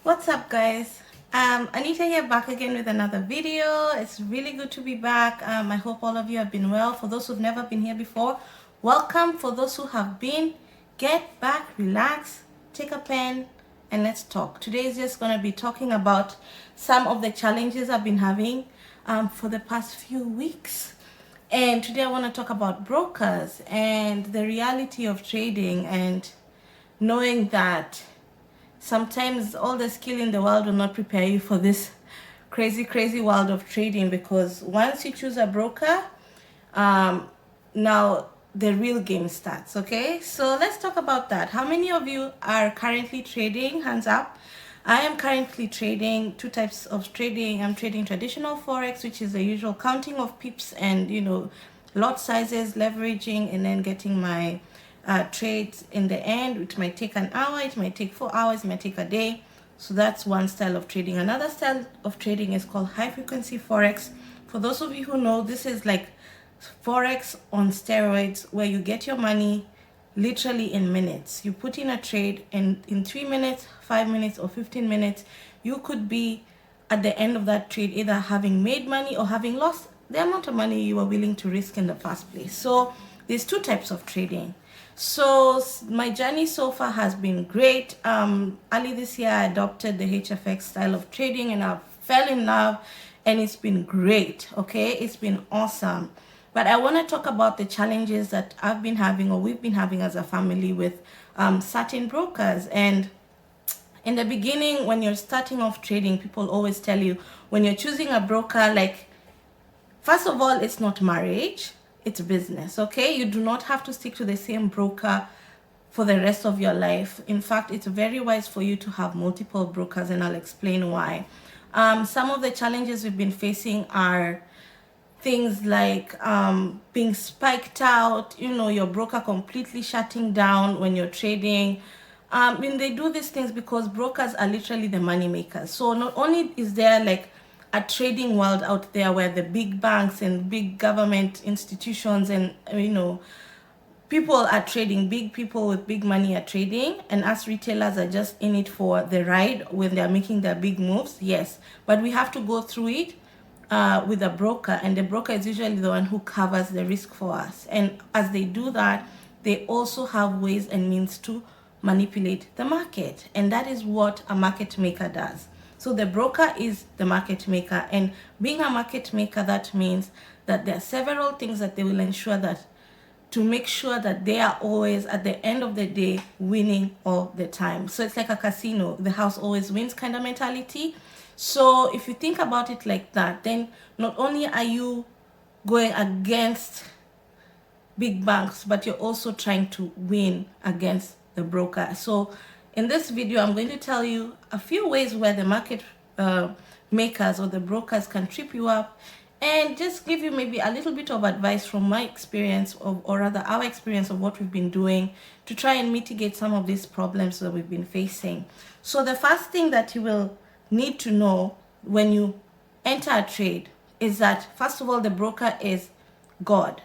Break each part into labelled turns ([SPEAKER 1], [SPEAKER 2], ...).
[SPEAKER 1] What's up, guys? Anita here, back again with another video. It's really good to be back. I hope all of you have been well. For those who've never been here before, welcome. For those who have been, get back, relax, take a pen, and let's talk. Today is just going to be talking about some of the challenges I've been having for the past few weeks. And today I want to talk about brokers and the reality of trading and knowing that sometimes all the skill in the world will not prepare you for this crazy world of trading, because once you choose a broker, now the real game starts. Okay, so let's talk about that. How many of you are currently trading? Hands up. I am currently trading two types of trading. I'm trading traditional Forex, which is the usual counting of pips and lot sizes, leveraging, and then getting my trades in the end. It might take an hour, it might take 4 hours, it might take a day. So that's one style of trading. Another style of trading is called high frequency Forex. For those of you who know, this is like Forex on steroids, where you get your money literally in minutes. You put in a trade, and in 3 minutes, 5 minutes, or 15 minutes, you could be at the end of that trade either having made money or having lost the amount of money you were willing to risk in the first place. So there's two types of trading. So my journey so far has been great. Early this year, I adopted the HFX style of trading, and I fell in love, and it's been great. Okay, it's been awesome. But I want to talk about the challenges that I've been having, or we've been having as a family, with certain brokers. And in the beginning, when you're starting off trading, people always tell you, when you're choosing a broker, like, first of all, it's not marriage, it's business. Okay, you do not have to stick to the same broker for the rest of your life. In fact, it's very wise for you to have multiple brokers, and I'll explain why. Some of the challenges we've been facing are things like being spiked out, your broker completely shutting down when you're trading. When they do these things, because brokers are literally the money makers. So not only is there like a trading world out there where the big banks and big government institutions and people are trading, big people with big money are trading, and us retailers are just in it for the ride when they're making their big moves. Yes, but we have to go through it with a broker, and the broker is usually the one who covers the risk for us. And as they do that, they also have ways and means to manipulate the market, and that is what a market maker does. So the broker is the market maker, and being a market maker, that means that there are several things that they will ensure that, to make sure that they are always at the end of the day winning all the time. So it's like a casino, the house always wins kind of mentality. So if you think about it like that, then not only are you going against big banks, but you're also trying to win against the broker. So in this video, I'm going to tell you a few ways where the market makers or the brokers can trip you up, and just give you maybe a little bit of advice from my experience, or rather our experience of what we've been doing to try and mitigate some of these problems that we've been facing. So the first thing that you will need to know when you enter a trade is that, first of all, the broker is God,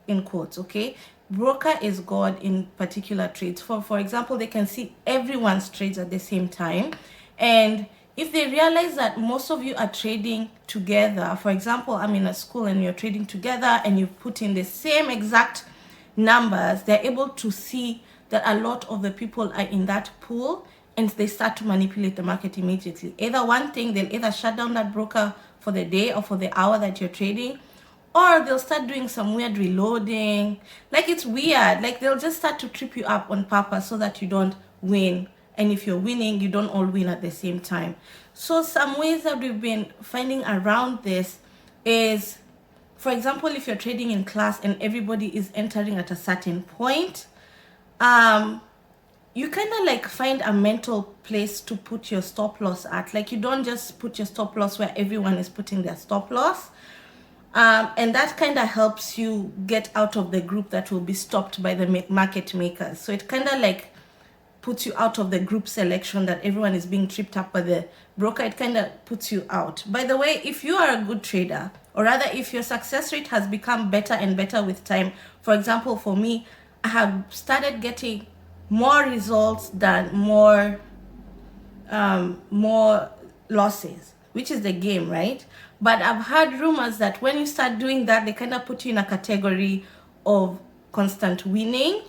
[SPEAKER 1] in quotes. Okay, broker is God in particular trades. For example, they can see everyone's trades at the same time, and if they realize that most of you are trading together, for example, I'm in a school and you're trading together and you put in the same exact numbers, they're able to see that a lot of the people are in that pool, and they start to manipulate the market immediately. Either one thing, they'll either shut down that broker for the day or for the hour that you're trading, or they'll start doing some weird reloading. Like, it's weird. Like, they'll just start to trip you up on purpose so that you don't win. And if you're winning, you don't all win at the same time. So some ways that we've been finding around this is, for example, if you're trading in class and everybody is entering at a certain point, you kind of like find a mental place to put your stop loss at. Like, you don't just put your stop loss where everyone is putting their stop loss. And that kind of helps you get out of the group that will be stopped by the market makers. So it kind of like puts you out of the group selection that everyone is being tripped up by the broker. It kind of puts you out. By the way, if you are a good trader, or rather if your success rate has become better and better with time, for example, for me, I have started getting more results than more more losses, which is the game, right? But I've heard rumors that when you start doing that, they kind of put you in a category of constant winning,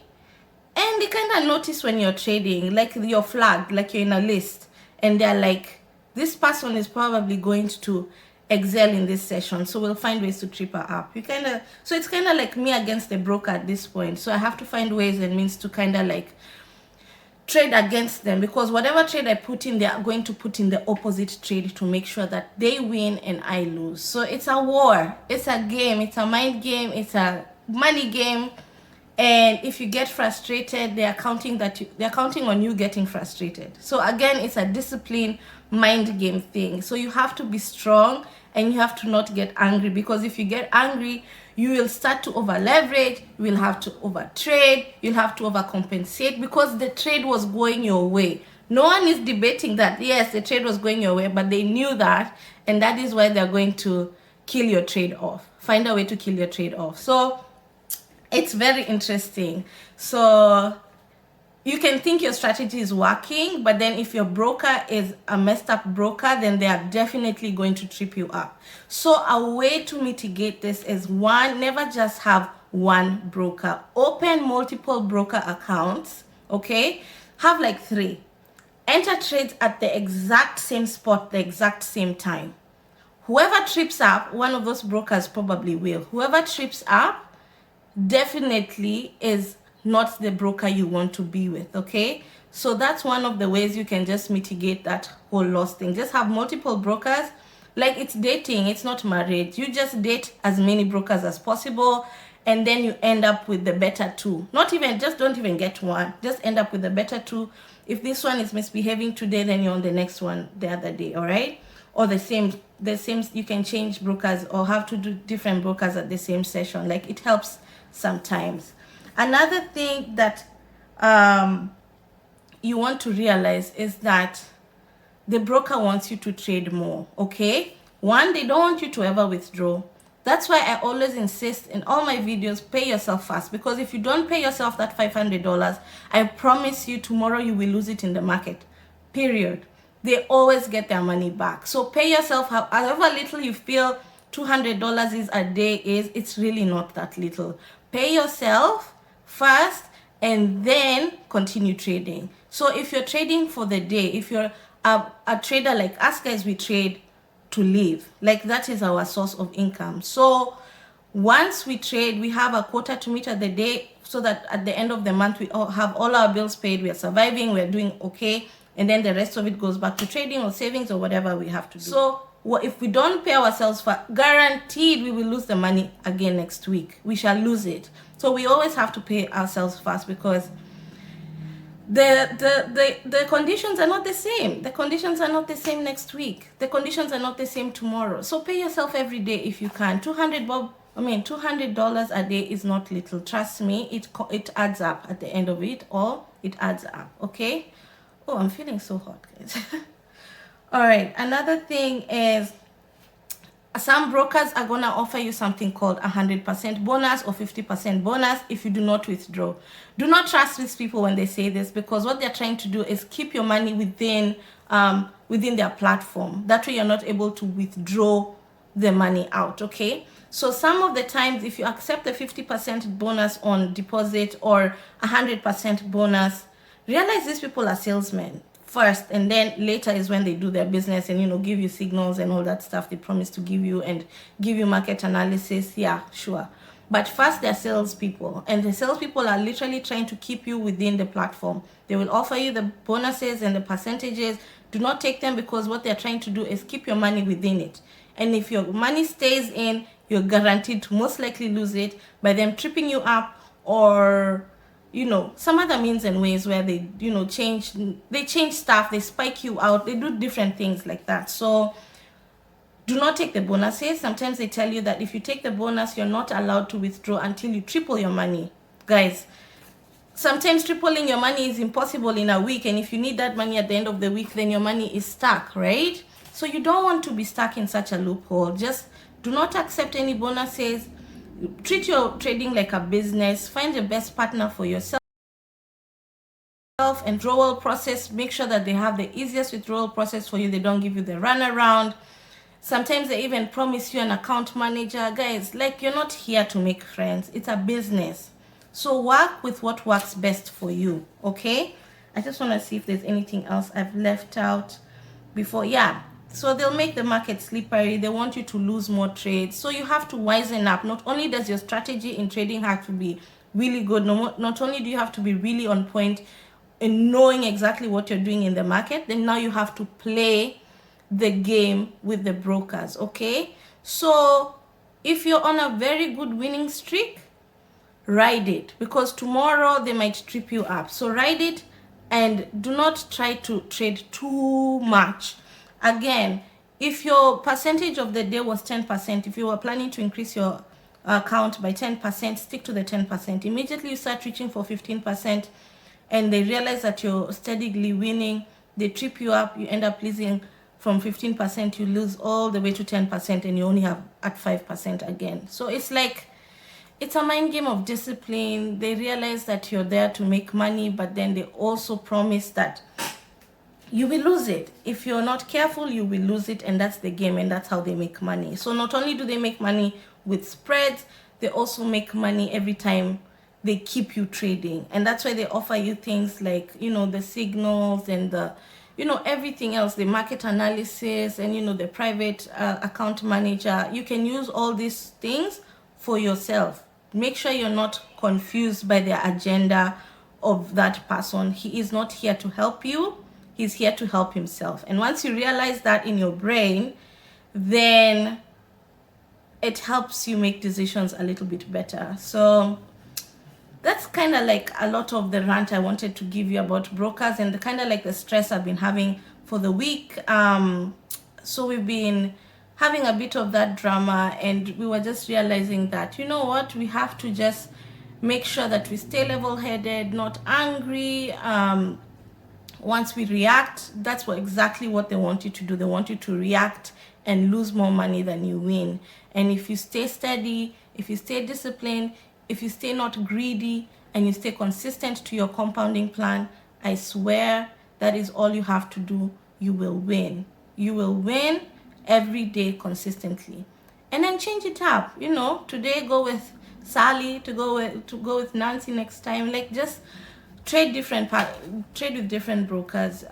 [SPEAKER 1] and they kind of notice when you're trading, like you're flagged, like you're in a list, and they're like, this person is probably going to excel in this session, so we'll find ways to trip her up. So it's kind of like me against the broker at this point. So I have to find ways and means to kind of like trade against them, because whatever trade I put in, they are going to put in the opposite trade to make sure that they win and I lose. So it's a war, it's a game, it's a mind game, it's a money game. And if you get frustrated, they're counting on you getting frustrated. So again, it's a discipline mind game thing. So you have to be strong and you have to not get angry, because if you get angry, you will start to over leverage, you will have to over trade, you'll have to overcompensate, because the trade was going your way. No one is debating that, yes, the trade was going your way, but they knew that, and that is why they're going to kill your trade off, find a way to kill your trade off. So it's very interesting. So you can think your strategy is working, but then if your broker is a messed up broker, then they are definitely going to trip you up. So a way to mitigate this is, one, never just have one broker. Open multiple broker accounts, okay? Have like 3. Enter trades at the exact same spot, the exact same time. Whoever trips up, one of those brokers probably will. Whoever trips up definitely is not the broker you want to be with, okay? So that's one of the ways you can just mitigate that whole loss thing. Just have multiple brokers. Like, it's dating, it's not marriage. You just date as many brokers as possible, and then you end up with the better 2. Don't even get one, just end up with the better 2. If this one is misbehaving today, then you're on the next one the other day, all right? Or the same, you can change brokers or have to do different brokers at the same session. Like, it helps sometimes. Another thing that you want to realize is that the broker wants you to trade more, okay? One, they don't want you to ever withdraw. That's why I always insist in all my videos, pay yourself fast, because if you don't pay yourself that $500, I promise you tomorrow you will lose it in the market, period. They always get their money back. So pay yourself, however little you feel $200 is a day is, it's really not that little. Pay yourself first and then continue trading. So if you're trading for the day, if you're a trader like us guys, we trade to live. Like, that is our source of income. So once we trade, we have a quota to meet at the day, so that at the end of the month we all have all our bills paid, we are surviving, we're doing okay, and then the rest of it goes back to trading or savings or whatever we have to do. So if we don't pay ourselves for, guaranteed we will lose the money again next week. We shall lose it. So we always have to pay ourselves first, because the conditions are not the same. The conditions are not the same next week. The conditions are not the same tomorrow. So pay yourself every day if you can. $200 a day is not little. Trust me, it adds up at the end of it, or it adds up, okay? Oh, I'm feeling so hot, guys. All right, another thing is, some brokers are gonna offer you something called 100% bonus or 50% bonus if you do not withdraw. Do not trust these people when they say this, because what they're trying to do is keep your money within their platform. That way you're not able to withdraw the money out, okay? So some of the times, if you accept the 50% bonus on deposit or 100% bonus, realize these people are salesmen first, and then later is when they do their business and, you know, give you signals and all that stuff they promise to give you, and give you market analysis. Yeah, sure. But first, they're salespeople, and the salespeople are literally trying to keep you within the platform. They will offer you the bonuses and the percentages. Do not take them, because what they're trying to do is keep your money within it. And if your money stays in, you're guaranteed to most likely lose it by them tripping you up, or, you know, some other means and ways where they, you know, change stuff, they spike you out, they do different things like that. So do not take the bonuses. Sometimes they tell you that if you take the bonus, you're not allowed to withdraw until you triple your money. Guys, sometimes tripling your money is impossible in a week, and if you need that money at the end of the week, then your money is stuck, right? So you don't want to be stuck in such a loophole. Just do not accept any bonuses. Treat your trading like a business. Find the best partner for yourself and withdrawal process, make sure that they have the easiest withdrawal process for you. They don't give you the runaround. Sometimes they even promise you an account manager. Guys, like, you're not here to make friends. It's a business. So work with what works best for you, okay? I just want to see if there's anything else I've left out before. Yeah. So they'll make the market slippery. They want you to lose more trades. So you have to wisen up. Not only does your strategy in trading have to be really good, not only do you have to be really on point in knowing exactly what you're doing in the market, then now you have to play the game with the brokers, okay? So if you're on a very good winning streak, ride it, because tomorrow they might trip you up. So ride it and do not try to trade too much. Again, if your percentage of the day was 10%, if you were planning to increase your account by 10%, stick to the 10%. Immediately you start reaching for 15% and they realize that you're steadily winning, they trip you up, you end up losing from 15%, you lose all the way to 10%, and you only have at 5% again. So it's like, it's a mind game of discipline. They realize that you're there to make money, but then they also promise that you will lose it. If you're not careful, you will lose it, and that's the game, and that's how they make money. So not only do they make money with spreads, they also make money every time they keep you trading. And that's why they offer you things like, you know, the signals and the, you know, everything else, the market analysis and, you know, the private account manager. You can use all these things for yourself. Make sure you're not confused by the agenda of that person. He is not here to help you. He's here to help himself. And once you realize that in your brain, then it helps you make decisions a little bit better. So that's kind of like a lot of the rant I wanted to give you about brokers and the kind of like the stress I've been having for the week. So we've been having a bit of that drama, and we were just realizing that, you know what, we have to just make sure that we stay level-headed, not angry. Once we react, that's exactly what they want you to do. They want you to react and lose more money than you win. And if you stay steady, if you stay disciplined, if you stay not greedy, and you stay consistent to your compounding plan, I swear that is all you have to do. You will win. You will win every day consistently. And then change it up. You know, today go with Sally, to go with Nancy next time. Like, just trade with different brokers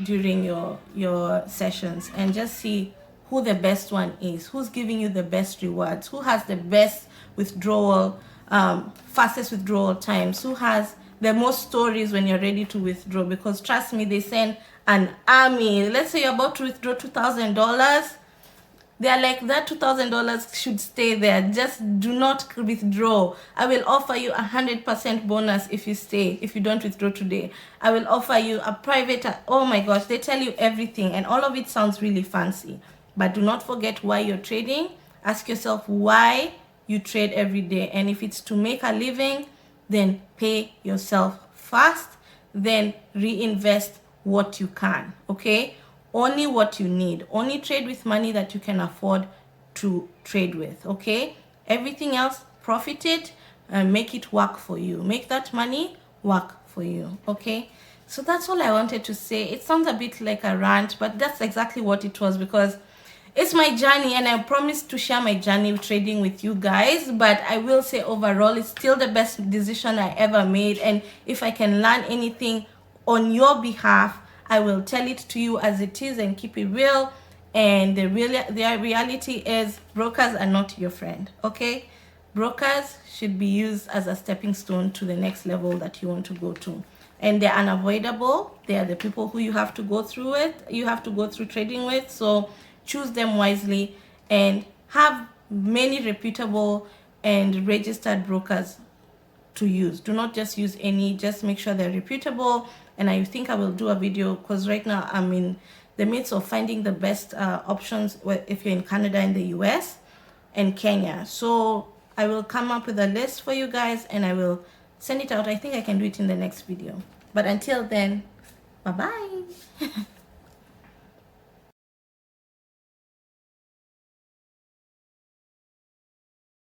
[SPEAKER 1] during your sessions, and just see who the best one is, who's giving you the best rewards, who has the best withdrawal, fastest withdrawal times, who has the most stories when you're ready to withdraw. Because trust me, they send an army. Let's say you're about to withdraw $2,000. They're like, that $2,000 should stay there. Just do not withdraw. I will offer you 100% bonus if you stay, if you don't withdraw today. I will offer you a private, oh my gosh, they tell you everything, and all of it sounds really fancy. But do not forget why you're trading. Ask yourself why you trade every day. And if it's to make a living, then pay yourself fast, then reinvest what you can, okay? Only what you need. Only trade with money that you can afford to trade with, okay? Everything else, profit it and make it work for you. Make that money work for you, okay? So that's all I wanted to say. It sounds a bit like a rant, but that's exactly what it was, because it's my journey, and I promised to share my journey trading with you guys. But I will say overall, it's still the best decision I ever made. And if I can learn anything on your behalf, I will tell it to you as it is and keep it real. And the reality is, brokers are not your friend, okay? Brokers should be used as a stepping stone to the next level that you want to go to. And they're unavoidable. They are the people who you have to go through with, you have to go through trading with. So choose them wisely and have many reputable and registered brokers to use. Do not just use any, just make sure they're reputable. And I think I will do a video, because right now I'm in the midst of finding the best options if you're in Canada and the US and Kenya. So I will come up with a list for you guys and I will send it out. I think I can do it in the next video. But until then, bye-bye.